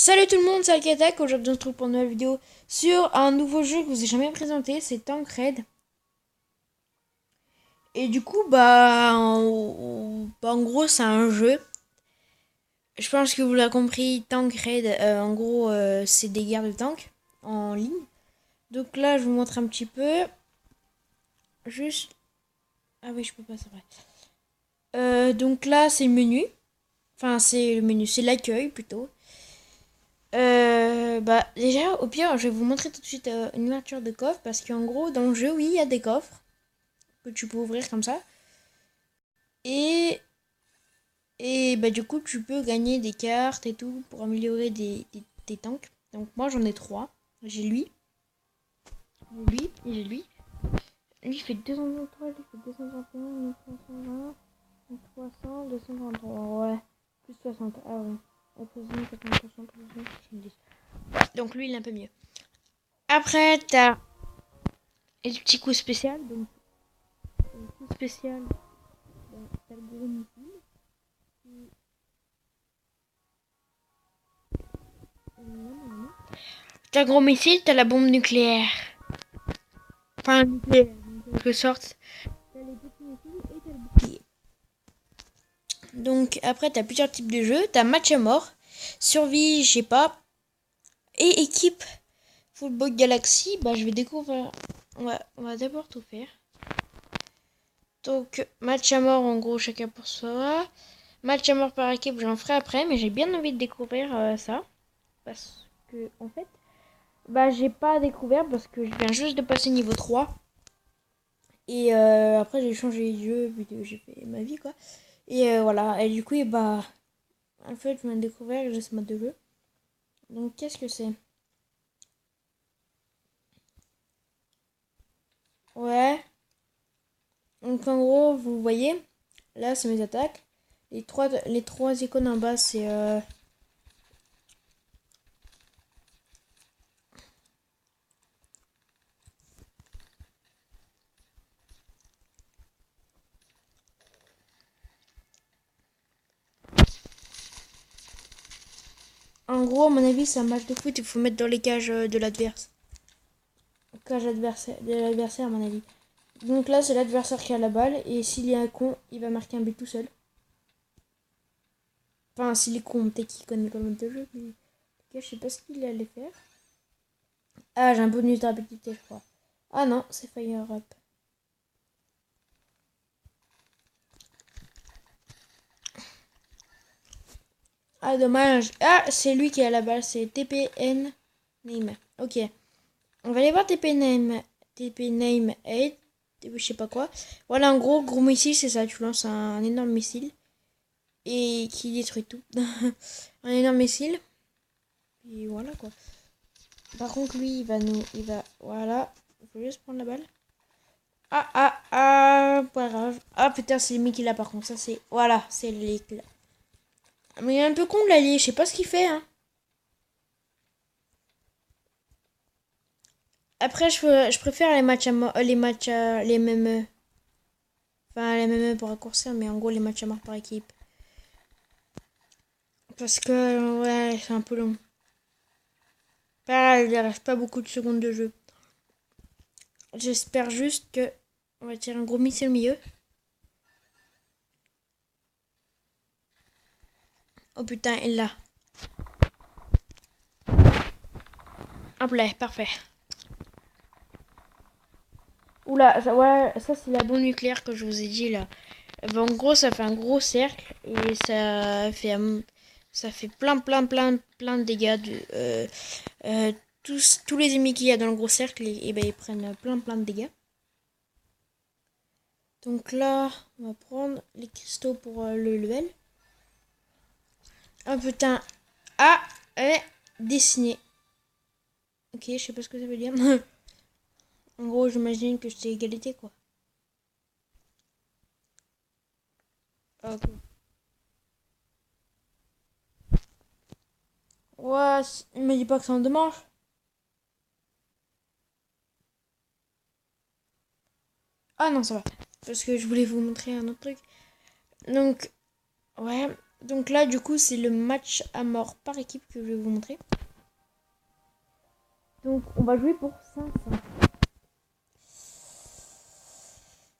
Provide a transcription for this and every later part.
Salut tout le monde, c'est Alkatak. Aujourd'hui on se retrouve pour une nouvelle vidéo sur un nouveau jeu que je vous ai jamais présenté, c'est Tancred. Et du coup en gros c'est un jeu. Je pense que vous l'avez compris, Tancred, en gros c'est des guerres de tanks en ligne. Donc là je vous montre un petit peu. Juste... Ah oui je peux pas, c'est vrai. Donc là c'est le menu. Enfin c'est le menu, c'est l'accueil plutôt. Déjà au pire je vais vous montrer tout de suite une ouverture de coffre parce qu'en gros dans le jeu oui il y a des coffres que tu peux ouvrir comme ça et du coup tu peux gagner des cartes et tout pour améliorer des tanks. Donc moi j'en ai trois. J'ai lui et j'ai lui. Lui il fait 223, lui il fait 221, 1320, 300, 223, ouais, plus 60, ah ouais. Après 80%, plus 70. Ouais, donc lui il est un peu mieux. Après t'as les petits coups spéciaux, donc le coup spécial, t'as le gros missile. T'as le gros missile, t'as la bombe nucléaire. Enfin, nucléaire, en quelque sorte. T'as les petits missiles et t'as le bouclier. Donc, après, t'as plusieurs types de jeux. T'as match à mort, survie, je sais pas, et équipe Football Galaxy. Bah, je vais découvrir. On va d'abord tout faire. Donc, match à mort, en gros, chacun pour soi. Match à mort par équipe, j'en ferai après, mais j'ai bien envie de découvrir ça. Parce que, en fait, j'ai pas découvert parce que je viens juste de passer niveau 3. Et après, j'ai changé les jeux, puis j'ai fait ma vie, quoi. Et voilà. Et du coup, en fait, je viens de découvrir ce mode de jeu. Donc, qu'est-ce que c'est? Ouais. Donc, en gros, vous voyez, là, c'est mes attaques. Les trois icônes en bas, c'est... En gros, à mon avis, c'est un match de foot. Il faut mettre dans les cages de l'adversaire. Cage de l'adversaire, à mon avis. Donc là, c'est l'adversaire qui a la balle. Et s'il est un con, il va marquer un but tout seul. Enfin, s'il est con, peut-être qu'il connaît pas le mode de jeu. Mais... je sais pas ce qu'il allait faire. Ah, j'ai un bonus de rapidité, je crois. Ah non, c'est Fire Up. Ah, dommage. Ah, c'est lui qui est à la balle, c'est TPN Name. Ok. On va aller voir TP Name. TP Name 8. Je sais pas quoi. Voilà, en gros missile, c'est ça. Tu lances un énorme missile. Et qui détruit tout. Un énorme missile. Et voilà quoi. Par contre, lui, il va nous. Il va. Voilà. Il faut juste prendre la balle. Pas grave. Ah putain, c'est lui qui l'a par contre. Ça, c'est. Voilà, c'est l'éclat. Mais il est un peu con l'allié. Je sais pas ce qu'il fait, hein. Après, je préfère les matchs les mêmes. Enfin, les mêmes pour raccourcir, mais en gros, les matchs à mort par équipe. Parce que, ouais, c'est un peu long. Il reste pas beaucoup de secondes de jeu. J'espère juste que. On va tirer un gros missile au milieu. Oh putain, il l'a. Hop là, parfait. Oula, ça c'est la bombe nucléaire que je vous ai dit là. En gros, ça fait un gros cercle et ça fait plein de dégâts. Tous les ennemis qu'il y a dans le gros cercle, ils prennent plein de dégâts. Donc là, on va prendre les cristaux pour le level. Ah putain. Ah, dessiné. Ok, je sais pas ce que ça veut dire. En gros, j'imagine que c'est égalité quoi. Ok. Ouais, il me dit pas que c'est en deux manches. Ah non, ça va. Parce que je voulais vous montrer un autre truc. Donc, ouais. Donc là, du coup, c'est le match à mort par équipe que je vais vous montrer. Donc, on va jouer pour 500.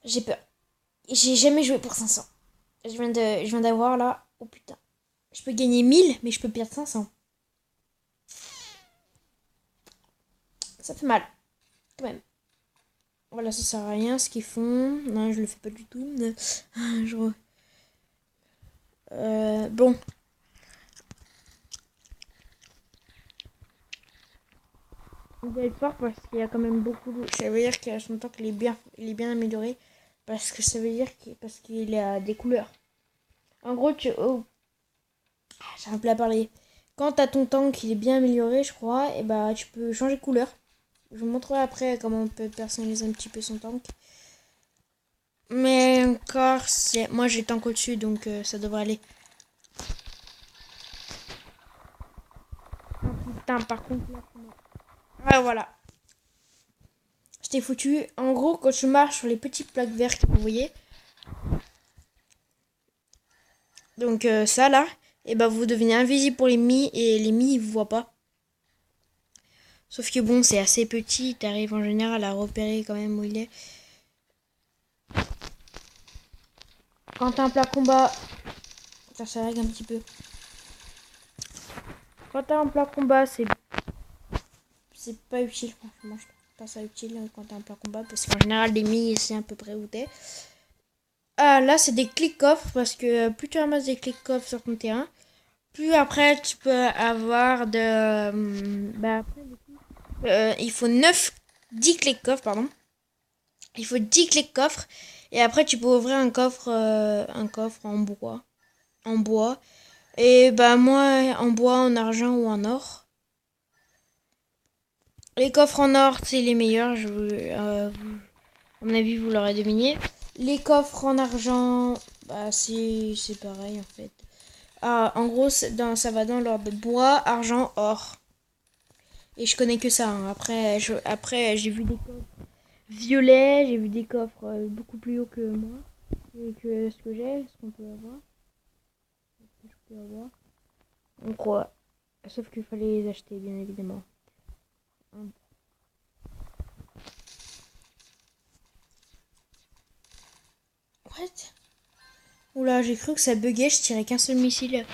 J'ai peur. J'ai jamais joué pour 500. Je viens d'avoir là. Oh putain. Je peux gagner 1000, mais je peux perdre 500. Ça fait mal. Quand même. Voilà, ça sert à rien ce qu'ils font. Non, je le fais pas du tout. Bon. Vous allez voir parce qu'il y a quand même beaucoup de... Ça veut dire qu'il y a son temps qu'il est bien amélioré. Parce que ça veut dire parce qu'il a des couleurs. En gros, oh, j'ai un peu à parler. Quand t'as ton tank qui est bien amélioré, je crois, et bah tu peux changer de couleur. Je vous montrerai après comment on peut personnaliser un petit peu son tank. Mais encore, moi j'ai le tank au-dessus, donc ça devrait aller. Oh, putain, par contre, là, ouais, voilà. J'étais foutu. En gros, quand je marche sur les petits plaques vertes que vous voyez, donc ça là, et bah vous devenez invisible pour les ennemis et les ennemis ils vous voient pas. Sauf que bon, c'est assez petit, t'arrives en général à repérer quand même où il est. Quand t'as un plat combat, ça règle un petit peu. Quand t'as un plat combat, c'est pas utile, franchement, je trouve pas ça utile quand t'as un plat combat, parce qu'en général, les ennemis, c'est à peu près où t'es. Ah, là, c'est des click-coffres, parce que plus tu ramasses des click-coffres sur ton terrain, plus après, tu peux avoir de... il faut 10 click-coffres, pardon. Il faut 10 click-coffres, et après, tu peux ouvrir un coffre en bois. Et bah moi, en bois, en argent ou en or. Les coffres en or, c'est les meilleurs. À mon avis, vous l'aurez deviné. Les coffres en argent, bah c'est pareil en fait. Ah, en gros, ça va dans l'ordre de bois, argent, or. Et je connais que ça. Hein. Après, j'ai vu des coffres violets, j'ai vu des coffres beaucoup plus hauts que moi. Et que ce qu'on peut avoir. Ce que je peux avoir. On croit. Sauf qu'il fallait les acheter, bien évidemment. What? Oula, j'ai cru que ça buguait, je tirais qu'un seul missile.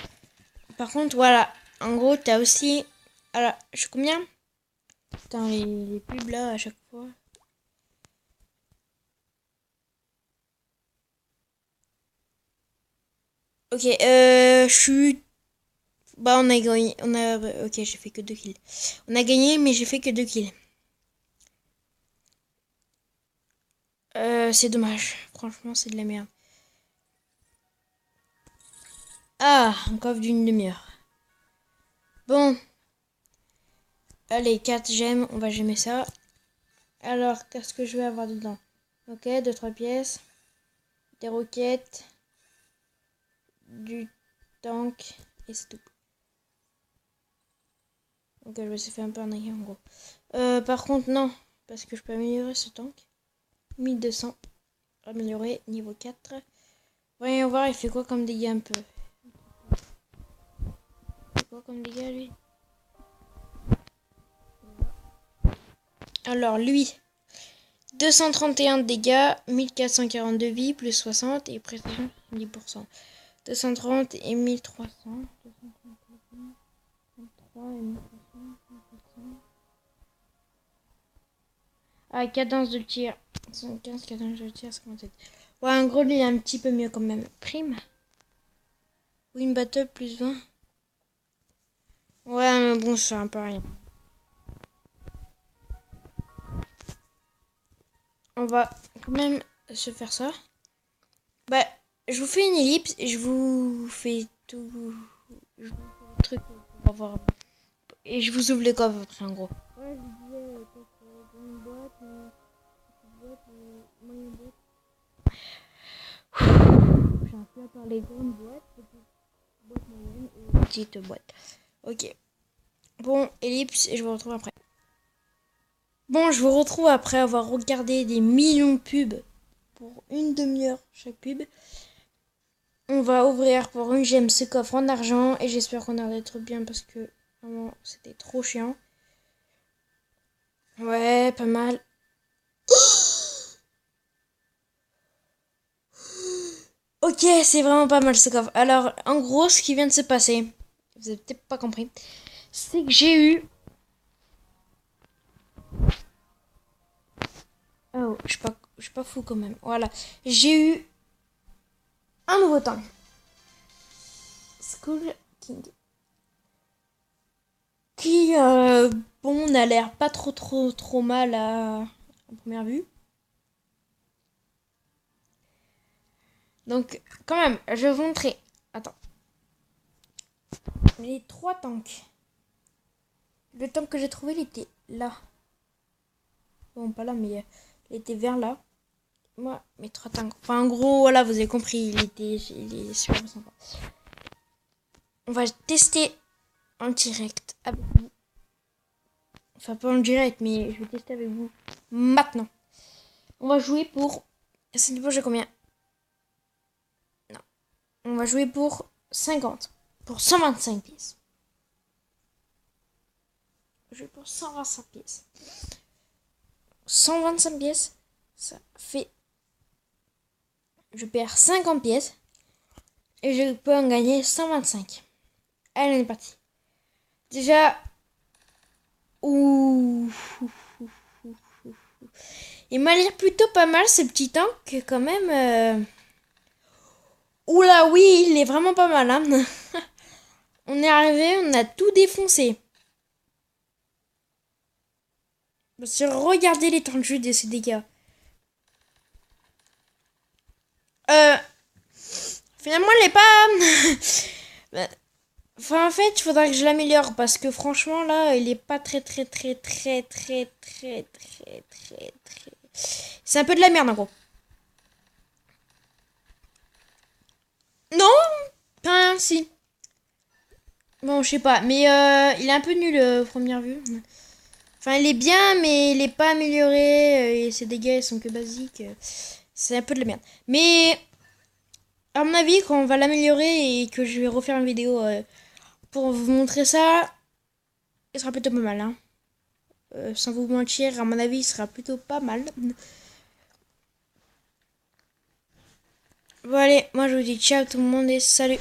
Par contre, voilà. En gros, t'as aussi... Alors, je suis combien? Putain, les pubs là, à chaque fois. Ok, je suis... Bah, on a gagné. Ok, j'ai fait que 2 kills. On a gagné, mais j'ai fait que 2 kills. C'est dommage. Franchement, c'est de la merde. Ah, un coffre d'une demi-heure. Bon. Allez, 4 gemmes, on va gemmer ça. Alors, qu'est-ce que je vais avoir dedans? Ok, 2-3 pièces. Des roquettes. Du tank. Et c'est tout. Ok, je me suis fait un peu arnaquer en gros. Par contre, non. Parce que je peux améliorer ce tank. 1200. Améliorer, niveau 4. Voyons voir, il fait quoi comme dégâts un peu. Il fait quoi comme dégâts lui? Alors lui, 231 dégâts, 1442 vies, plus 60 et précision 10%. 230 et 1300. 233 et 1300. Ah, cadence de tir. 115, cadence de tir, 57. Ouais, en gros, lui, il est un petit peu mieux quand même. Prime. Win battle plus 20. Ouais, mais bon, c'est un peu rien. On va quand même se faire ça. Bah, je vous fais une ellipse et je vous fais tout. Je vous fais un truc pour avoir. Et je vous ouvre les coffres après, en gros. Ouais, je vous disais, coffre, une boîte, moyenne boîte. J'ai un peu à parler grande boîte, petite boîte moyenne et petite boîte. Ok. Bon, ellipse et je vous retrouve après. Bon, je vous retrouve après avoir regardé des millions de pubs pour une demi-heure chaque pub. On va ouvrir pour une gemme ce coffre en argent et j'espère qu'on a des trucs bien parce que vraiment c'était trop chiant. Ouais, pas mal. Ok, c'est vraiment pas mal ce coffre. Alors, en gros, ce qui vient de se passer, vous avez peut-être pas compris, c'est que j'ai eu... Oh, je suis pas fou quand même. Voilà, j'ai eu un nouveau tank. Skull King. Qui, bon, n'a l'air pas trop mal à première vue. Donc, quand même, je vais vous montrer. Attends. Les 3 tanks. Le tank que j'ai trouvé, il était là. Bon, pas là, mais il était vers là. Moi, mes 3 tanks. Enfin, en gros, voilà, vous avez compris. Il est super sympa. On va tester en direct avec vous. Enfin, pas en direct, mais je vais tester avec vous maintenant. On va jouer pour... C'est niveau, j'ai combien? Non. On va jouer pour 50. Pour 125 pièces. Je vais pour 125 pièces. 125 pièces, ça fait... Je perds 50 pièces. Et je peux en gagner 125. Allez, on est parti. Déjà... Ouh. Il m'a l'air plutôt pas mal ce petit tank quand même. Oula oui, il est vraiment pas mal. Hein. On est arrivé, on a tout défoncé. Parce que regardez l'étendue de ces dégâts. Finalement, elle est pas... Enfin, en fait, il faudra que je l'améliore parce que franchement, là, il est pas très. C'est un peu de la merde, en gros. Non, enfin, si. Bon, je sais pas, mais il est un peu nul, première vue. Enfin, il est bien, mais il est pas amélioré et ses dégâts ils sont que basiques. C'est un peu de la merde. Mais à mon avis, quand on va l'améliorer et que je vais refaire une vidéo pour vous montrer ça, il sera plutôt pas mal. Hein. Sans vous mentir, à mon avis, il sera plutôt pas mal. Bon allez, moi je vous dis ciao tout le monde et salut.